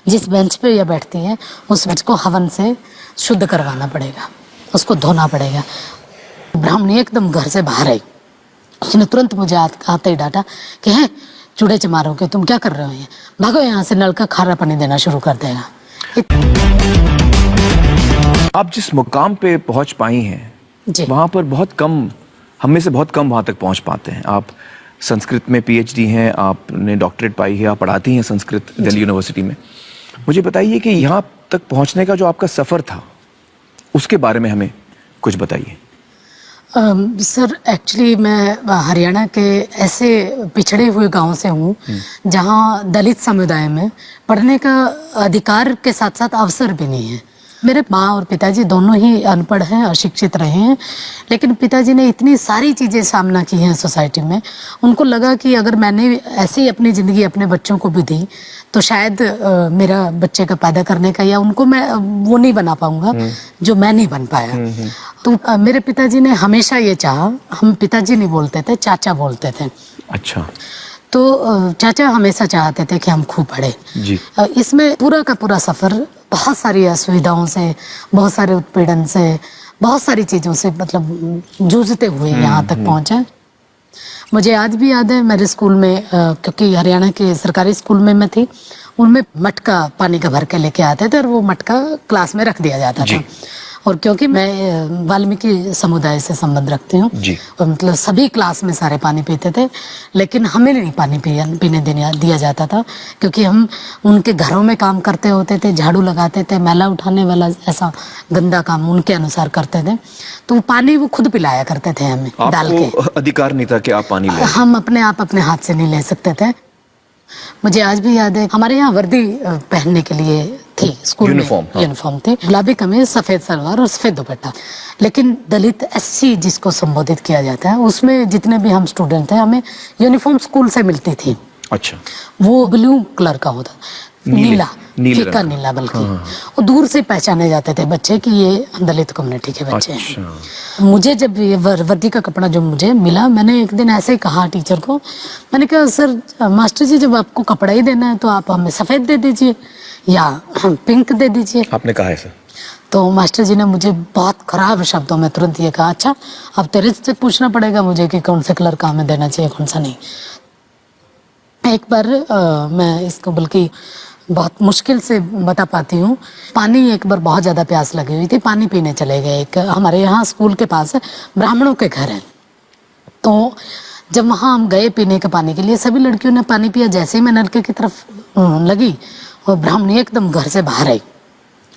जिस बेंच पे यह बैठती है उस बेंच को हवन से शुद्ध करवाना पड़ेगा, उसको धोना पड़ेगा। ब्राह्मणी एकदम घर से बाहर आई, उसने तुरंत मुझे आते ही डांटा कि है चूड़े चमारोगे, तुम क्या कर रहे हो, ये भागो यहाँ से, नल का खारा पानी देना शुरू कर देगा। आप जिस मुकाम पे पहुंच पाई हैं वहां पर बहुत कम, हम में से बहुत कम वहां तक पहुंच पाते हैं। आप संस्कृत में पीएचडी हैं, आपने डॉक्टरेट पाई है, आप पढ़ाती हैं संस्कृत दिल्ली यूनिवर्सिटी में। मुझे बताइए कि यहाँ तक पहुंचने का जो आपका सफर था उसके बारे में हमें कुछ बताइए। सर एक्चुअली मैं हरियाणा के ऐसे पिछड़े हुए गांव से हूँ जहाँ दलित समुदाय में पढ़ने का अधिकार के साथ साथ अवसर भी नहीं है। मेरे माँ और पिताजी दोनों ही अनपढ़ हैं, अशिक्षित रहे हैं, लेकिन पिताजी ने इतनी सारी चीज़ें सामना की हैं सोसाइटी में। उनको लगा कि अगर मैंने ऐसे ही अपनी ज़िंदगी अपने बच्चों को भी दी तो शायद मेरा बच्चे का पैदा करने का या उनको मैं वो नहीं बना पाऊंगा जो मैं नहीं बन पाया। तो मेरे पिताजी ने हमेशा ये चाहा, हम पिताजी नहीं बोलते थे, चाचा बोलते थे। अच्छा। तो चाचा हमेशा चाहते थे कि हम खूब पढ़े जी। इसमें पूरा का पूरा सफ़र बहुत सारी असुविधाओं से, बहुत सारे उत्पीड़न से, बहुत सारी चीज़ों से मतलब जूझते हुए यहाँ तक पहुँचा। मुझे आज भी याद है मेरे स्कूल में, क्योंकि हरियाणा के सरकारी स्कूल में मैं थी, उनमें मटका पानी का भर के लेके आते थे और वो मटका क्लास में रख दिया जाता था। और क्योंकि मैं वाल्मीकि समुदाय से संबंध रखती हूँ, मतलब सभी क्लास में सारे पानी पीते थे, लेकिन हमें नहीं पानी पीने दिया जाता था, क्योंकि हम उनके घरों में काम करते होते थे, झाड़ू लगाते थे, मैला उठाने वाला ऐसा गंदा काम उनके अनुसार करते थे। तो पानी वो खुद पिलाया करते थे हमें डाल के। अधिकार नहीं था कि आप पानी लें? हम अपने हाथ से नहीं ले सकते थे। मुझे आज भी याद है हमारे यहाँ वर्दी पहनने के लिए थी, स्कूल में यूनिफॉर्म थी, गुलाबी कमीज, सफेद सलवार और सफेद दुपट्टा। लेकिन दलित एससी जिसको संबोधित किया जाता है, उसमें जितने भी हम स्टूडेंट थे हमें यूनिफॉर्म स्कूल से मिलती थी। अच्छा। वो ब्लू कलर का होता, नीला, फीका नीला, बल्कि और दूर से पहचाने जाते थे बच्चे कि ये दलित कम्युनिटी के बच्चे हैं। मुझे जब ये वर्दी का कपड़ा जो मुझे मिला, मैंने एक दिन ऐसे ही कहा टीचर को, मैंने कहा सर मास्टर जी जब आपको कपड़ा ही देना है तो आप हमें सफ़ेद दे दीजिए या पिंक दे दीजिए। आपने कहा है सर? तो मास्टर जी ने मुझे बहुत खराब शब्दों में तुरंत ये कहा, अच्छा अब तेरे से पूछना पड़ेगा मुझे कि कौन से कलर का हमें देना चाहिए, कौन सा नहीं। एक बार मैं इसको बल्कि बहुत मुश्किल से बता पाती हूँ। पानी एक बार बहुत ज़्यादा प्यास लगी हुई थी, पानी पीने चले गए। एक हमारे यहाँ स्कूल के पास ब्राह्मणों के घर है, तो जब वहाँ हम गए पीने के पानी के लिए, सभी लड़कियों ने पानी पिया। जैसे ही मैं नलके की तरफ लगी और ब्राह्मणी एकदम घर से बाहर आई,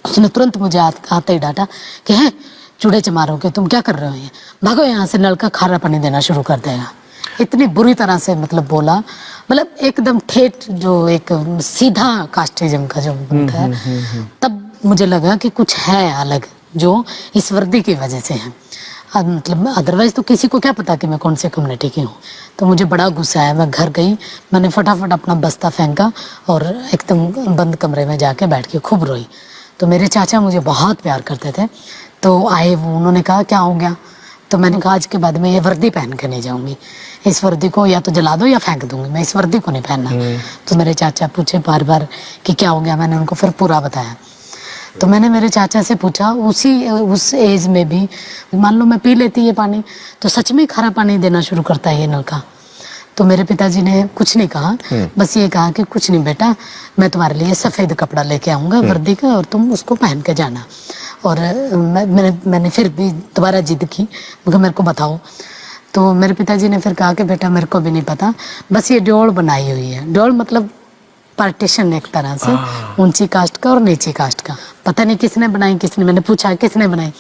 उसने तुरंत मुझे आते ही डांटा कि है चूड़े चमारोगे, तुम क्या कर रहे हो, ये भागो यहाँ से, नल का खारा पानी देना शुरू कर देगा। इतनी बुरी तरह से मतलब बोला, मतलब एकदम ठेठ, जो एक सीधा कास्टिज्म का जो बनता है। तब मुझे लगा कि कुछ है अलग जो इस वर्दी की वजह से है, मतलब अदरवाइज तो किसी को क्या पता कि मैं कौन से कम्युनिटी की हूँ। तो मुझे बड़ा गुस्सा आया, मैं घर गई, मैंने फटाफट अपना बस्ता फेंका और एकदम बंद कमरे में जाके बैठ के खूब रोई। तो मेरे चाचा मुझे बहुत प्यार करते थे, तो आए वो, उन्होंने कहा क्या हो गया? तो मैंने कहा आज के बाद मैं ये वर्दी पहन के नहीं जाऊंगी, इस वर्दी को या तो जला दो या फेंक दूंगी, मैं इस वर्दी को नहीं पहनना। तो मेरे चाचा पूछे बार बार कि क्या हो गया, मैंने उनको फिर पूरा बताया। तो मैंने मेरे चाचा से पूछा, उस एज में भी मान लो मैं पी लेती ये पानी तो सच में खारा पानी देना शुरू करता है ये नल का? तो मेरे पिताजी ने कुछ नहीं कहा, बस ये कहा कि कुछ नहीं बेटा, मैं तुम्हारे लिए सफ़ेद कपड़ा लेके आऊँगा वर्दी का और तुम उसको पहन के जाना। और मैंने फिर भी दोबारा जिद की, मगर मेरे को बताओ। तो मेरे पिताजी ने फिर कहा कि बेटा मेरे को भी नहीं पता, बस ये ड्योल बनाई हुई है। ड्योल मतलब पार्टीशन एक तरह से, ऊंची कास्ट का और नीची कास्ट का। पता नहीं किसने बनाई, मैंने पूछा किसने बनाई,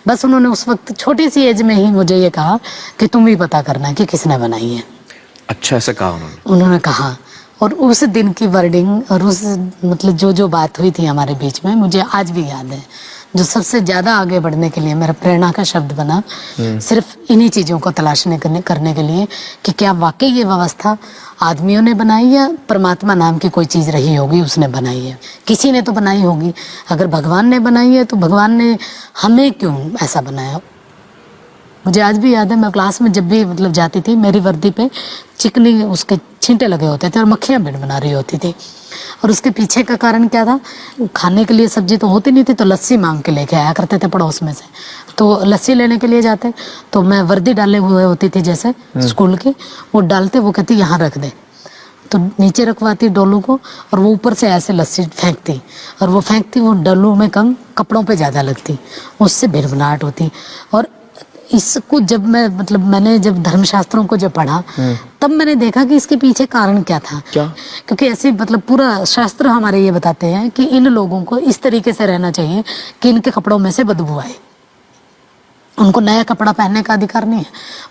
बस उन्होंने उस वक्त छोटी सी एज में ही मुझे ये कहा कि तुम ही पता करना कि किसने बनाई है। अच्छा, ऐसा कहा उन्होंने कहा। और उस दिन की वर्डिंग और उस मतलब जो बात हुई थी हमारे बीच में, मुझे आज भी याद है। जो सबसे ज़्यादा आगे बढ़ने के लिए मेरा प्रेरणा का शब्द बना, सिर्फ इन्हीं चीज़ों को तलाशने करने के लिए कि क्या वाकई ये व्यवस्था आदमियों ने बनाई या परमात्मा नाम की कोई चीज़ रही होगी उसने बनाई है। किसी ने तो बनाई होगी, अगर भगवान ने बनाई है तो भगवान ने हमें क्यों ऐसा बनाया। मुझे आज भी याद है, मैं क्लास में जब भी मतलब जाती थी, मेरी वर्दी पे चिकनी उसके छींटे लगे होते थे और मक्खियाँ भीड़ बना रही होती थी। और उसके पीछे का कारण क्या था, खाने के लिए सब्जी तो होती नहीं थी, तो लस्सी मांग के लेके आया करते थे पड़ोस में से। तो लस्सी लेने के लिए जाते तो मैं वर्दी डाले हुए होती थी जैसे स्कूल की, वो डालते, वो कहती यहाँ रख दे, तो नीचे रखवाती डोलू को और वो ऊपर से ऐसे लस्सी फेंकती, और वो फेंकती वो डोलू में कम, कपड़ों पे ज़्यादा लगती, उससे भिड़भनाहट होती। और इसको जब मैं मतलब मैंने जब धर्मशास्त्रों को जब पढ़ा तब मैंने देखा कि इसके पीछे कारण क्या था। क्या? क्योंकि ऐसे मतलब पूरा शास्त्र हमारे ये बताते हैं कि इन लोगों को इस तरीके से रहना चाहिए कि इनके कपड़ों में से बदबू आए। उनको नया कपड़ा पहनने का अधिकार नहीं है,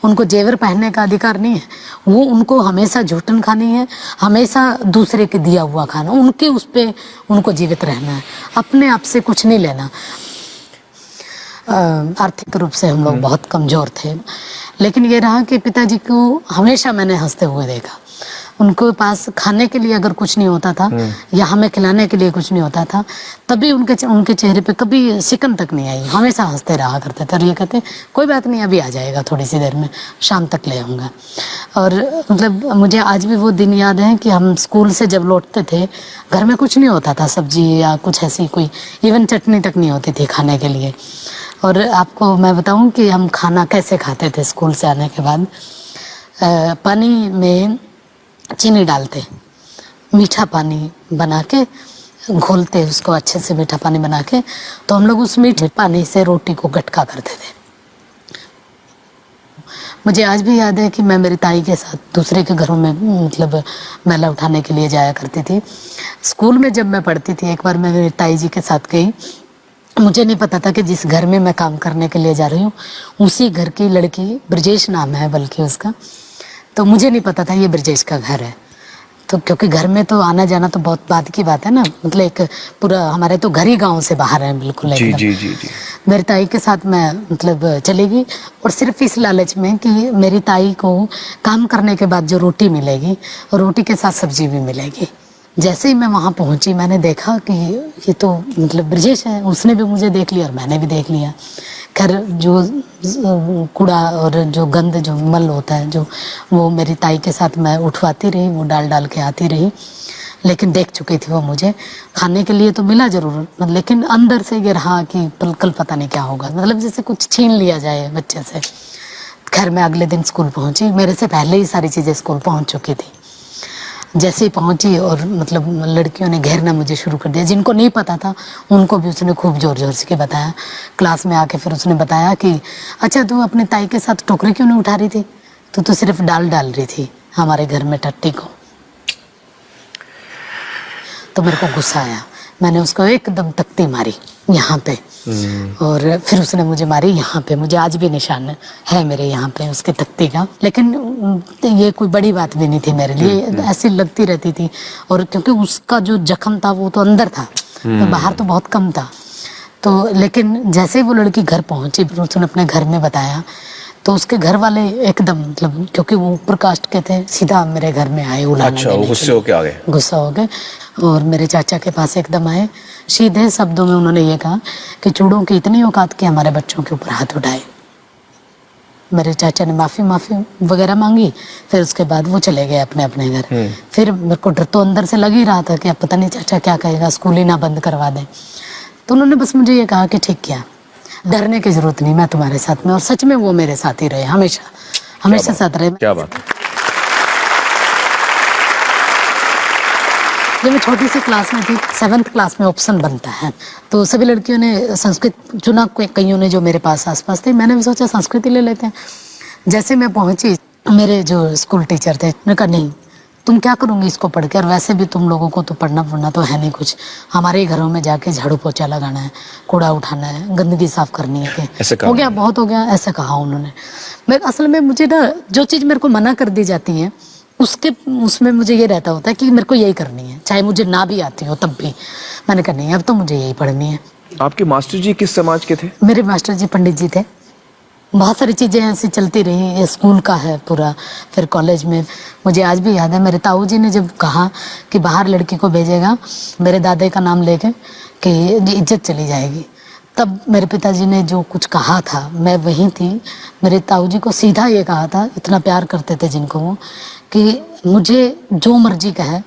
उनको जेवर पहनने का अधिकार नहीं है, वो उनको हमेशा झूठन खानी है, हमेशा दूसरे के दिया हुआ खाना, उनके उस पे उनको जीवित रहना है, अपने आप से कुछ नहीं लेना। आर्थिक रूप से हम लोग बहुत कमज़ोर थे, लेकिन ये रहा कि पिताजी को हमेशा मैंने हंसते हुए देखा। उनके पास खाने के लिए अगर कुछ नहीं होता था या हमें खिलाने के लिए कुछ नहीं होता था, तभी उनके चेहरे पे कभी सिकन तक नहीं आई, हमेशा हंसते रहा करते थे। और ये कहते कोई बात नहीं, अभी आ जाएगा, थोड़ी सी देर में, शाम तक ले आऊँगा। और मतलब मुझे आज भी वो दिन याद है कि हम स्कूल से जब लौटते थे, घर में कुछ नहीं होता था, सब्जी या कुछ ऐसी कोई इवन चटनी तक नहीं होती थी खाने के लिए। और आपको मैं बताऊं कि हम खाना कैसे खाते थे स्कूल से आने के बाद, पानी में चीनी डालते, मीठा पानी बना के घोलते उसको अच्छे से, मीठा पानी बना के, तो हम लोग उस मीठे पानी से रोटी को गटका करते थे। मुझे आज भी याद है कि मैं मेरी ताई के साथ दूसरे के घरों में मतलब मैला उठाने के लिए जाया करती थी। स्कूल में जब मैं पढ़ती थी, एक बार मैं मेरी ताई जी के साथ गई। मुझे नहीं पता था कि जिस घर में मैं काम करने के लिए जा रही हूँ उसी घर की लड़की, ब्रजेश नाम है बल्कि उसका, तो मुझे नहीं पता था ये ब्रजेश का घर है। तो क्योंकि घर में तो आना जाना तो बहुत बाद की बात है ना, मतलब एक पूरा हमारे तो घर ही गांव से बाहर है बिल्कुल जी एकदम। जी जी जी। मेरी ताई के साथ मैं मतलब चली गई, और सिर्फ इस लालच में कि मेरी ताई को काम करने के बाद जो रोटी मिलेगी और रोटी के साथ सब्जी भी मिलेगी। जैसे ही मैं वहाँ पहुँची, मैंने देखा कि ये तो मतलब ब्रजेश है, उसने भी मुझे देख लिया और मैंने भी देख लिया। खैर जो कूड़ा और जो गंद जो मल होता है, जो वो मेरी ताई के साथ मैं उठवाती रही, वो डाल डाल के आती रही, लेकिन देख चुकी थी वो मुझे। खाने के लिए तो मिला जरूर, लेकिन अंदर से ये रहा कि कल पता नहीं क्या होगा, मतलब जैसे कुछ छीन लिया जाए बच्चे से। खैर मैं अगले दिन स्कूल पहुँची, मेरे से पहले ही सारी चीज़ें स्कूल पहुँच चुकी थी। जैसे ही पहुंची और मतलब लड़कियों ने घेरना मुझे शुरू कर दिया, जिनको नहीं पता था उनको भी उसने खूब जोर जोर से के बताया। क्लास में आके फिर उसने बताया कि अच्छा तू अपने ताई के साथ टोकरी क्यों नहीं उठा रही थी, तू तो सिर्फ डाल रही थी हमारे घर में टट्टी को। तो मेरे को गुस्सा आया, मैंने उसको एकदम तख्ती मारी यहाँ पे, और फिर उसने मुझे मारी यहाँ पे। मुझे आज भी निशान है मेरे यहाँ पे उसके तख्ती का, लेकिन ये कोई बड़ी बात भी नहीं थी मेरे लिए, ऐसी लगती रहती थी। और क्योंकि उसका जो जख्म था वो तो अंदर था, तो बाहर तो बहुत कम था। तो लेकिन जैसे ही वो लड़की घर पहुंची, फिर उसने अपने घर में बताया, तो उसके घर वाले एकदम मतलब, क्योंकि वो ऊपर कास्ट के थे, सीधा मेरे घर में आए उलाने। अच्छा, वो गुस्से होके आ गए? गुस्सा हो गए और मेरे चाचा के पास एकदम आए। सीधे शब्दों में उन्होंने ये कहा कि चूड़ों की इतनी औकात कि हमारे बच्चों के ऊपर हाथ उठाए। मेरे चाचा ने माफ़ी वगैरह मांगी, फिर उसके बाद वो चले गए अपने अपने घर। फिर मेरे को डर तो अंदर से लग ही रहा था कि अब पता नहीं चाचा क्या कहेगा, स्कूल ही ना बंद करवा दें। तो उन्होंने बस मुझे ये कहा कि ठीक किया, डरने की जरूरत नहीं, मैं तुम्हारे साथ में। और सच में वो मेरे साथ ही रहे, हमेशा साथ रहे। क्या बात है। जब मैं छोटी सी क्लास में थी, 7th क्लास में ऑप्शन बनता है, तो सभी लड़कियों ने संस्कृत चुना, कईयों ने जो मेरे पास आसपास थे। मैंने भी सोचा संस्कृत ले लेते हैं। जैसे मैं पहुंची, मेरे जो स्कूल टीचर थे उन्होंने कहा नहीं, तुम क्या करोगे इसको पढ़ के, और वैसे भी तुम लोगों को तो पढ़ना तो है नहीं कुछ, हमारे घरों में जाके झाड़ू पोछा लगाना है, कूड़ा उठाना है, गंदगी साफ करनी है, हो गया बहुत हो गया, ऐसे कहा उन्होंने। मैं असल में मुझे ना जो चीज़ मेरे को मना कर दी जाती है उसमें मुझे ये रहता होता है कि मेरे को यही करनी है, चाहे मुझे ना भी आती हो तब भी। मैंने कहा नहीं, अब तो मुझे यही पढ़नी है। आपके मास्टर जी किस समाज के थे? मेरे मास्टर जी पंडित जी थे। बहुत सारी चीज़ें ऐसी चलती रही, ये स्कूल का है पूरा। फिर कॉलेज में मुझे आज भी याद है, मेरे ताऊ जी ने जब कहा कि बाहर लड़की को भेजेगा मेरे दादे का नाम लेके कि इज्जत चली जाएगी, तब मेरे पिताजी ने जो कुछ कहा था, मैं वहीं थी। मेरे ताऊ जी को सीधा ये कहा था, इतना प्यार करते थे जिनको वो, कि मुझे जो मर्जी कहे,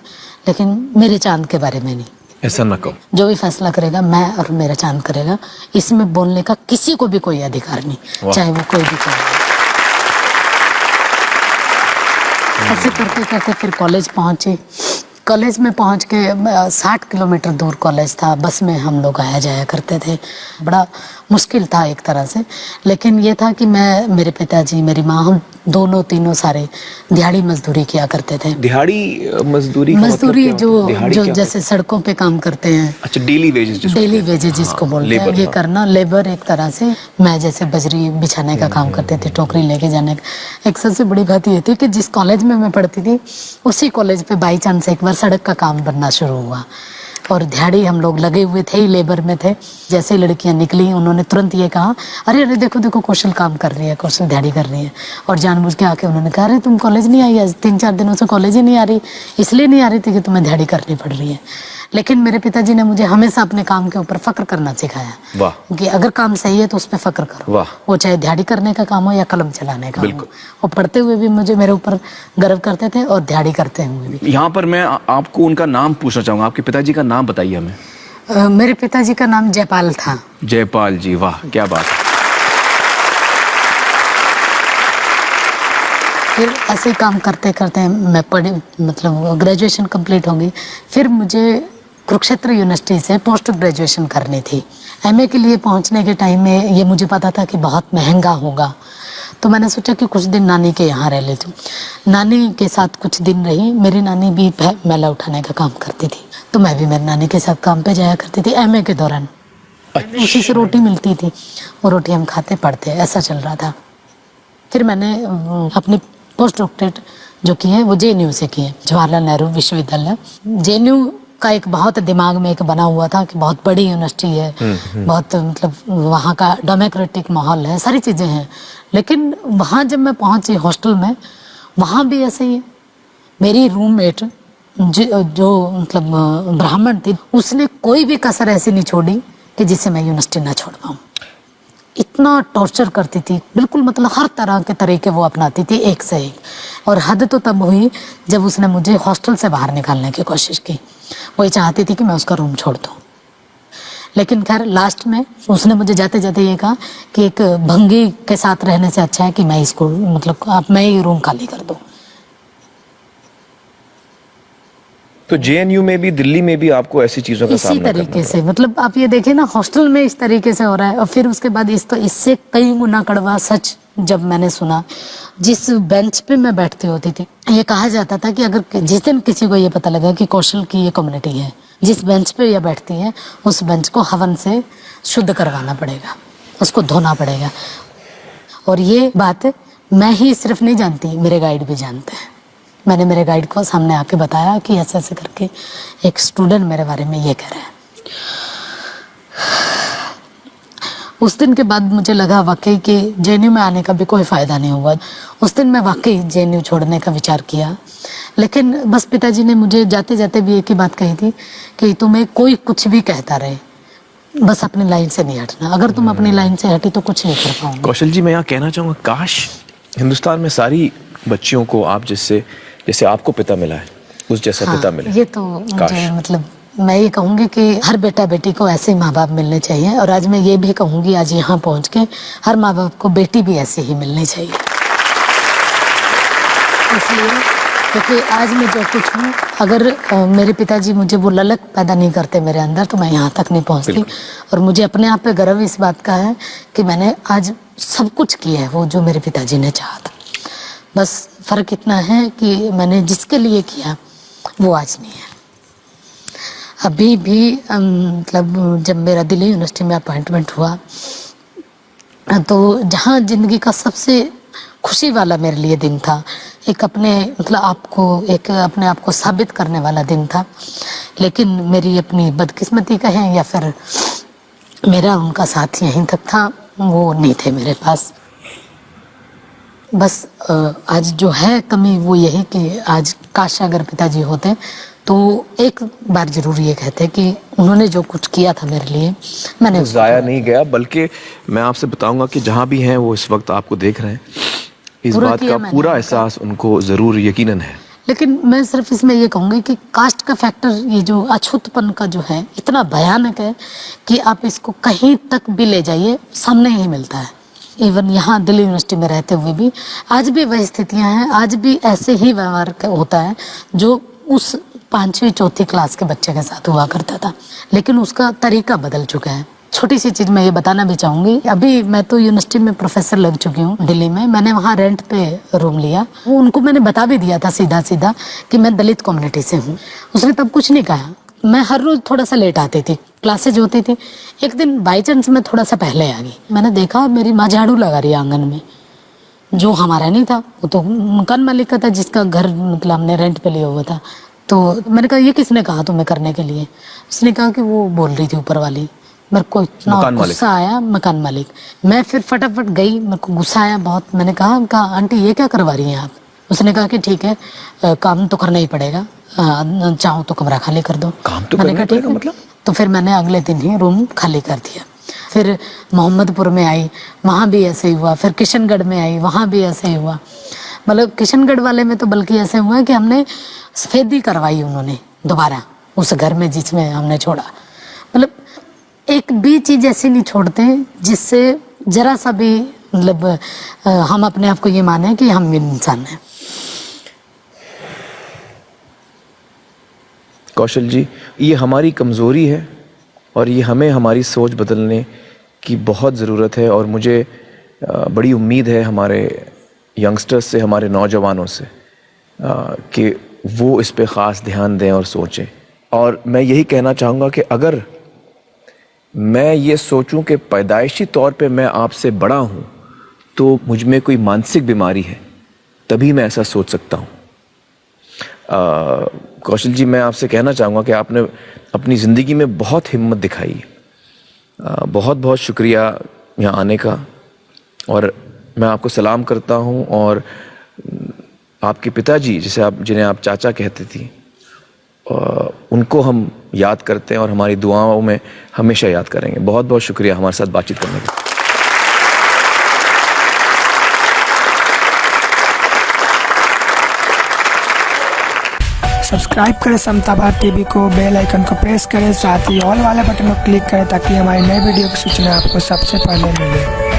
लेकिन मेरे चांद के बारे में नहीं। ऐसा ना कहो। जो भी फैसला करेगा मैं और मेरा चांद करेगा, इसमें बोलने का किसी को भी कोई अधिकार नहीं, चाहे वो कोई भी करे। ऐसे करते करते फिर कॉलेज पहुंचे। कॉलेज में पहुंच के 60 किलोमीटर दूर कॉलेज था, बस में हम लोग आया जाया करते थे। बड़ा मुश्किल था एक तरह से, लेकिन ये था कि मैं, मेरे पिताजी, मेरी माँ, हम दोनों तीनों सारे दिहाड़ी मजदूरी किया करते थे। दिहाड़ी मजदूरी का मजदूरी मतलब क्या होता है? दिहाड़ी जो क्या जैसे सड़कों पे काम करते हैं। अच्छा, डेली वेजेस डेली वेजेस जिसको बोलते हैं, ये करना लेबर एक तरह से। मैं जैसे बजरी बिछाने का काम करते थे, टोकरी लेके जाने का। एक सबसे बड़ी बात ये थी कि जिस कॉलेज में मैं पढ़ती थी, उसी कॉलेज पे बाई चांस एक बार सड़क का काम बनना शुरू हुआ, और दिहाड़ी हम लोग लगे हुए थे ही, लेबर में थे। जैसे ही लड़कियां निकली, उन्होंने तुरंत ये कहा, अरे अरे देखो देखो कौशल काम कर रही है, कौशल दिहाड़ी कर रही है। और जानबूझ के आके उन्होंने कहा, अरे तुम कॉलेज नहीं आई आज, 3-4 दिनों से कॉलेज ही नहीं आ रही। इसलिए नहीं आ रही थी कि तुम्हें दिहाड़ी करनी पड़ रही है। लेकिन मेरे पिताजी ने मुझे हमेशा अपने काम के ऊपर फक्र करना सिखाया। वाह। कि अगर काम सही है तो उस पर फक्र करो। वाह। वो चाहे दिहाड़ी करने का काम हो या कलम चलाने का हो। बिल्कुल। और पढ़ते हुए भी मुझे मेरे ऊपर गर्व करते थे, और दिहाड़ी करते हुए भी। यहाँ पर मैं आपको उनका नाम पूछना चाहूंगा। आपके पिताजी का नाम बताइए हमें। मेरे पिताजी का नाम जयपाल था। जयपाल जी, वाह क्या बात है। फिर ऐसे ही काम करते करते मैं पढ़ी, मतलब ग्रेजुएशन कंप्लीट हो गई। फिर मुझे कुरुक्षेत्र यूनिवर्सिटी से पोस्ट ग्रेजुएशन करनी थी। एमए के लिए पहुंचने के टाइम में ये मुझे पता था कि बहुत महंगा होगा, तो मैंने सोचा कि कुछ दिन नानी के यहाँ रह लेती हूँ। नानी के साथ कुछ दिन रही। मेरी नानी भी मैला उठाने का काम करती थी, तो मैं भी मेरी नानी के साथ काम पे जाया करती थी एमए के दौरान। उसी से रोटी मिलती थी, वो रोटी हम खाते पढ़ते, ऐसा चल रहा था। फिर मैंने अपनी पोस्ट डॉक्टरेट जो की है वो जेएनयू से की है, जवाहरलाल नेहरू विश्वविद्यालय। जेएनयू का एक बहुत दिमाग में एक बना हुआ था कि बहुत बड़ी यूनिवर्सिटी है, बहुत मतलब वहाँ का डेमोक्रेटिक माहौल है, सारी चीज़ें हैं। लेकिन वहाँ जब मैं पहुँची हॉस्टल में, वहाँ भी ऐसे ही मेरी रूममेट जो मतलब ब्राह्मण थी, उसने कोई भी कसर ऐसी नहीं छोड़ी कि जिससे मैं यूनिवर्सिटी ना छोड़ पाऊँ। इतना टॉर्चर करती थी, बिल्कुल मतलब हर तरह के तरीके वो अपनाती थी, एक से एक। और हद तो तब हुई जब उसने मुझे हॉस्टल से बाहर निकालने की कोशिश की। वो ये चाहती थी कि मैं उसका रूम छोड़ दूँ। लेकिन खैर लास्ट में उसने मुझे जाते जाते ये कहा कि एक भंगी के साथ रहने से अच्छा है कि मैं इसको, मतलब आप, मैं ही रूम खाली कर दूँ। तो जेएनयू में भी, दिल्ली में भी आपको ऐसी चीजों का सामना करना पड़ा? इसी तरीके से, मतलब आप ये देखिए ना, हॉस्टल में इस तरीके से हो रहा है। और फिर उसके बाद इससे कई गुना कड़वा सच जब मैंने सुना, जिस बेंच पे मैं बैठती होती थी, ये कहा जाता था कि अगर जिस दिन किसी को ये पता लगा कि कौशल की ये कम्युनिटी है, जिस बेंच पे ये बैठती है, उस बेंच को हवन से शुद्ध करवाना पड़ेगा, उसको धोना पड़ेगा। और ये बात मैं ही सिर्फ नहीं जानती, मेरे गाइड भी जानते हैं। मैंने मेरे गाइड को सामने आके बताया कि ऐसे ऐसे करके एक स्टूडेंट मेरे बारे में ये कह रहा है। उस दिन के बाद मुझे लगा वाकई कि जेएनयू में आने का भी कोई फ़ायदा नहीं हुआ। उस दिन मैं वाकई जेएनयू छोड़ने का विचार किया। लेकिन बस पिताजी ने मुझे जाते जाते भी एक ही बात कही थी कि तुम्हें कोई कुछ भी कहता रहे, बस अपनी लाइन से नहीं हटना। अगर तुम अपनी लाइन से हटी तो कुछ नहीं कर पाओगे। कौशल जी, मैं यहाँ कहना चाहूँगा, काश हिंदुस्तान में सारी बच्चियों को आप जैसे आपको पिता मिला है, उस जैसा पिता मिले। ये तो मुझे, मतलब मैं ये कहूँगी कि हर बेटा बेटी को ऐसे ही माँ बाप मिलने चाहिए। और आज मैं ये भी कहूँगी, आज यहाँ पहुँच के, हर माँ बाप को बेटी भी ऐसी ही मिलनी चाहिए। इसलिए क्योंकि आज मैं जो कुछ हूँ, अगर मेरे पिताजी मुझे वो ललक पैदा नहीं करते मेरे अंदर, तो मैं यहाँ तक नहीं पहुँचती। और मुझे अपने आप पे गर्व इस बात का है कि मैंने आज सब कुछ किया है वो जो मेरे पिताजी ने चाहा था। बस फ़र्क इतना है कि मैंने जिसके लिए किया वो आज नहीं है। अभी भी मतलब जब मेरा दिल्ली यूनिवर्सिटी में अपॉइंटमेंट हुआ, तो जहाँ ज़िंदगी का सबसे खुशी वाला मेरे लिए दिन था, एक अपने अपने आप को साबित करने वाला दिन था। लेकिन मेरी अपनी बदकिस्मती कहें या फिर मेरा उनका साथ यहीं तक था, वो नहीं थे मेरे पास। बस आज जो है कमी वो यही कि आज काश अगर पिताजी होते तो एक बार जरूर ये कहते कि उन्होंने जो कुछ किया था मेरे लिए, मैंने ज़ाया नहीं गया। बल्कि मैं आपसे बताऊंगा कि जहाँ भी हैं वो इस वक्त आपको देख रहे हैं, इस पूरा बात किया का मैंने पूरा उनका। एहसास उनको ज़रूर यकीनन है। लेकिन मैं सिर्फ इसमें ये कहूँगी कि कास्ट का फैक्टर, ये जो अछूतपन का जो है, इतना भयानक है कि आप इसको कहीं तक भी ले जाइए, सामने ही मिलता है। इवन यहाँ दिल्ली यूनिवर्सिटी में रहते हुए भी आज भी वही स्थितियाँ हैं, आज भी ऐसे ही व्यवहार होता है जो उस 5वीं 4थी क्लास के बच्चे के साथ हुआ करता था, लेकिन उसका तरीका बदल चुका है। छोटी सी चीज़ मैं ये बताना भी चाहूँगी, अभी मैं तो यूनिवर्सिटी में प्रोफेसर लग चुकी हूँ दिल्ली में, मैंने वहाँ रेंट पे रूम लिया। वो उनको मैंने बता भी दिया था सीधा सीधा कि मैं दलित कम्युनिटी से हूँ। उसने तब कुछ नहीं कहा। मैं हर रोज़ थोड़ा सा लेट आती थी, क्लासेज होती थी। एक दिन बाई चांस मैं थोड़ा सा पहले आ गई, मैंने देखा मेरी माँ झाड़ू लगा रही है आंगन में, जो हमारा नहीं था, वो तो मकान मालिक का था जिसका घर मतलब हमने रेंट पे लिया हुआ था। तो मैंने कहा ये किसने कहा तुम्हें करने के लिए? उसने कहा कि वो बोल रही थी ऊपर वाली। मेरे को इतना गुस्सा आया, मकान मालिक। मैं फिर फटाफट गई, मेरे को गुस्सा आया बहुत। मैंने कहा आंटी ये क्या करवा रही हैं आप? उसने कहा कि ठीक है, काम तो करना ही पड़ेगा, चाहो तो कमरा खाली कर दो। काम तो मैंने करना कहा ठीक है, मतलब? तो फिर मैंने अगले दिन ही रूम खाली कर दिया। फिर मोहम्मदपुर में आई, वहाँ भी ऐसे ही हुआ। फिर किशनगढ़ में आई, वहाँ भी ऐसे ही हुआ। मतलब किशनगढ़ वाले में तो बल्कि ऐसे हुआ कि हमने सफेदी करवाई उन्होंने दोबारा उस घर में जिसमें हमने छोड़ा। मतलब एक भी चीज़ ऐसी नहीं छोड़ते जिससे जरा सा भी मतलब हम अपने आप को ये माने कि हम इंसान हैं। कौशल जी, ये हमारी कमज़ोरी है और ये हमें हमारी सोच बदलने की बहुत ज़रूरत है। और मुझे बड़ी उम्मीद है हमारे यंगस्टर्स से, हमारे नौजवानों से, कि वो इस पे ख़ास ध्यान दें और सोचें। और मैं यही कहना चाहूँगा कि अगर मैं ये सोचूं कि पैदाइशी तौर पे मैं आपसे बड़ा हूँ तो मुझ में कोई मानसिक बीमारी है, तभी मैं ऐसा सोच सकता हूँ। कौशल जी, मैं आपसे कहना चाहूँगा कि आपने अपनी ज़िंदगी में बहुत हिम्मत दिखाई। बहुत बहुत शुक्रिया यहाँ आने का। और मैं आपको सलाम करता हूँ। और आपके पिताजी जिन्हें आप चाचा कहती थी, उनको हम याद करते हैं और हमारी दुआओं में हमेशा याद करेंगे। बहुत बहुत शुक्रिया हमारे साथ बातचीत करने के लिए। सब्सक्राइब करें समताबाद टीवी को, बेल आइकन को प्रेस करें, साथ ही ऑल वाले बटन को क्लिक करें ताकि हमारी नई वीडियो की सूचना आपको सबसे पहले मिले।